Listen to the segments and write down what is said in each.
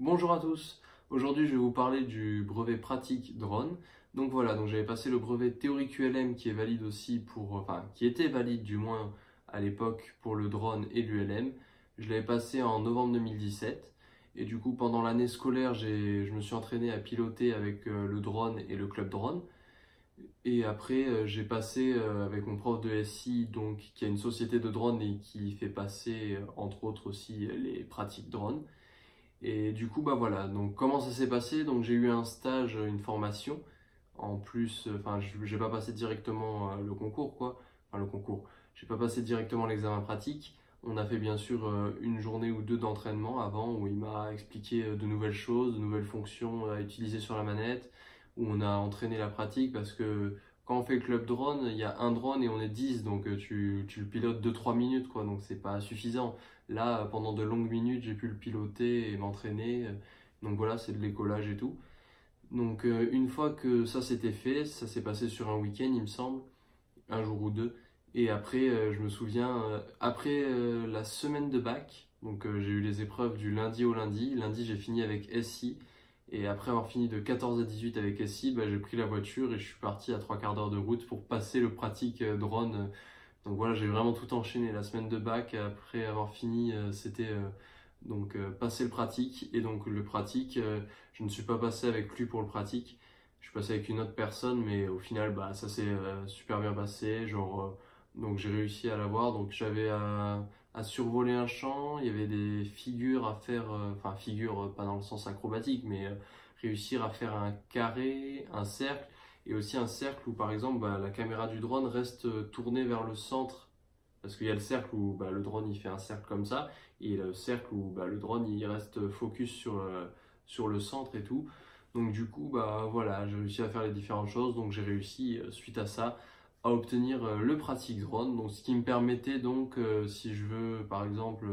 Bonjour à tous, aujourd'hui je vais vous parler du brevet pratique drone. Donc voilà, donc j'avais passé le brevet théorique ULM qui est valide aussi qui était valide du moins à l'époque pour le drone et l'ULM. Je l'avais passé en novembre 2017 et du coup pendant l'année scolaire je me suis entraîné à piloter avec le drone et le club drone. Et après j'ai passé avec mon prof de SI donc qui a une société de drone et qui fait passer entre autres aussi les pratiques drone. Et du coup, bah voilà, donc comment ça s'est passé? Donc j'ai eu un stage, une formation. En plus, je n'ai pas passé directement le concours, quoi. Enfin, le concours. J'ai pas passé directement l'examen pratique. On a fait bien sûr une journée ou deux d'entraînement avant où il m'a expliqué de nouvelles choses, de nouvelles fonctions à utiliser sur la manette, où on a entraîné la pratique parce que quand on fait le club drone, il y a un drone et on est 10, donc tu le pilotes 2-3 minutes, quoi, donc c'est pas suffisant. Là, pendant de longues minutes, j'ai pu le piloter et m'entraîner. Donc voilà, c'est de l'écolage et tout. Donc une fois que ça s'était fait, ça s'est passé sur un week-end, il me semble, un jour ou deux. Et après, je me souviens, après la semaine de bac, donc j'ai eu les épreuves du lundi au lundi. Lundi, j'ai fini avec SI. Et après avoir fini de 14 à 18 avec SI, bah, j'ai pris la voiture et je suis parti à 3 quarts d'heure de route pour passer le pratique drone. Donc voilà, j'ai vraiment tout enchaîné. La semaine de bac, après avoir fini, c'était passer le pratique. Et donc le pratique, je ne suis pas passé avec lui pour le pratique. Je suis passé avec une autre personne, mais au final, bah, ça s'est super bien passé. Donc j'ai réussi à l'avoir. Donc j'avais à survoler un champ. Il y avait des figures à faire, enfin figures pas dans le sens acrobatique, mais réussir à faire un carré, un cercle et aussi un cercle où par exemple bah, la caméra du drone reste tournée vers le centre parce qu'il y a le cercle où bah, le drone il fait un cercle comme ça et le cercle où bah, le drone il reste focus sur le centre et tout. Donc du coup bah voilà, j'ai réussi à faire les différentes choses, donc j'ai réussi suite à ça à obtenir le pratique drone, donc ce qui me permettait donc si je veux par exemple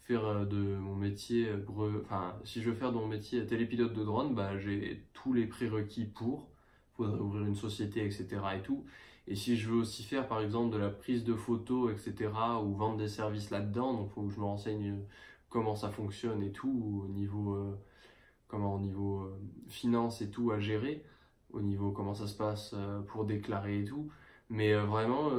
faire de mon métier si je veux faire de mon métier télépilote de drone, bah j'ai tous les prérequis pour. Faudrait ouvrir une société, etc. et tout. Et si je veux aussi faire par exemple de la prise de photos, etc. ou vendre des services là-dedans, donc il faut que je me renseigne comment ça fonctionne et tout, au niveau finance et tout à gérer, au niveau comment ça se passe pour déclarer et tout. Mais vraiment,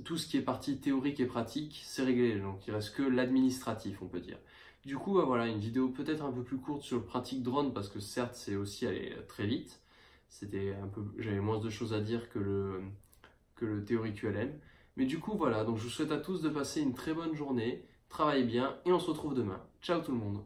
tout ce qui est partie théorique et pratique, c'est réglé. Donc il reste que l'administratif, on peut dire. Du coup, voilà, une vidéo peut-être un peu plus courte sur le pratique drone, parce que certes, c'est aussi allé très vite. J'avais moins de choses à dire que le théorique ULM. Mais du coup, voilà, donc je vous souhaite à tous de passer une très bonne journée, travaillez bien et on se retrouve demain. Ciao tout le monde!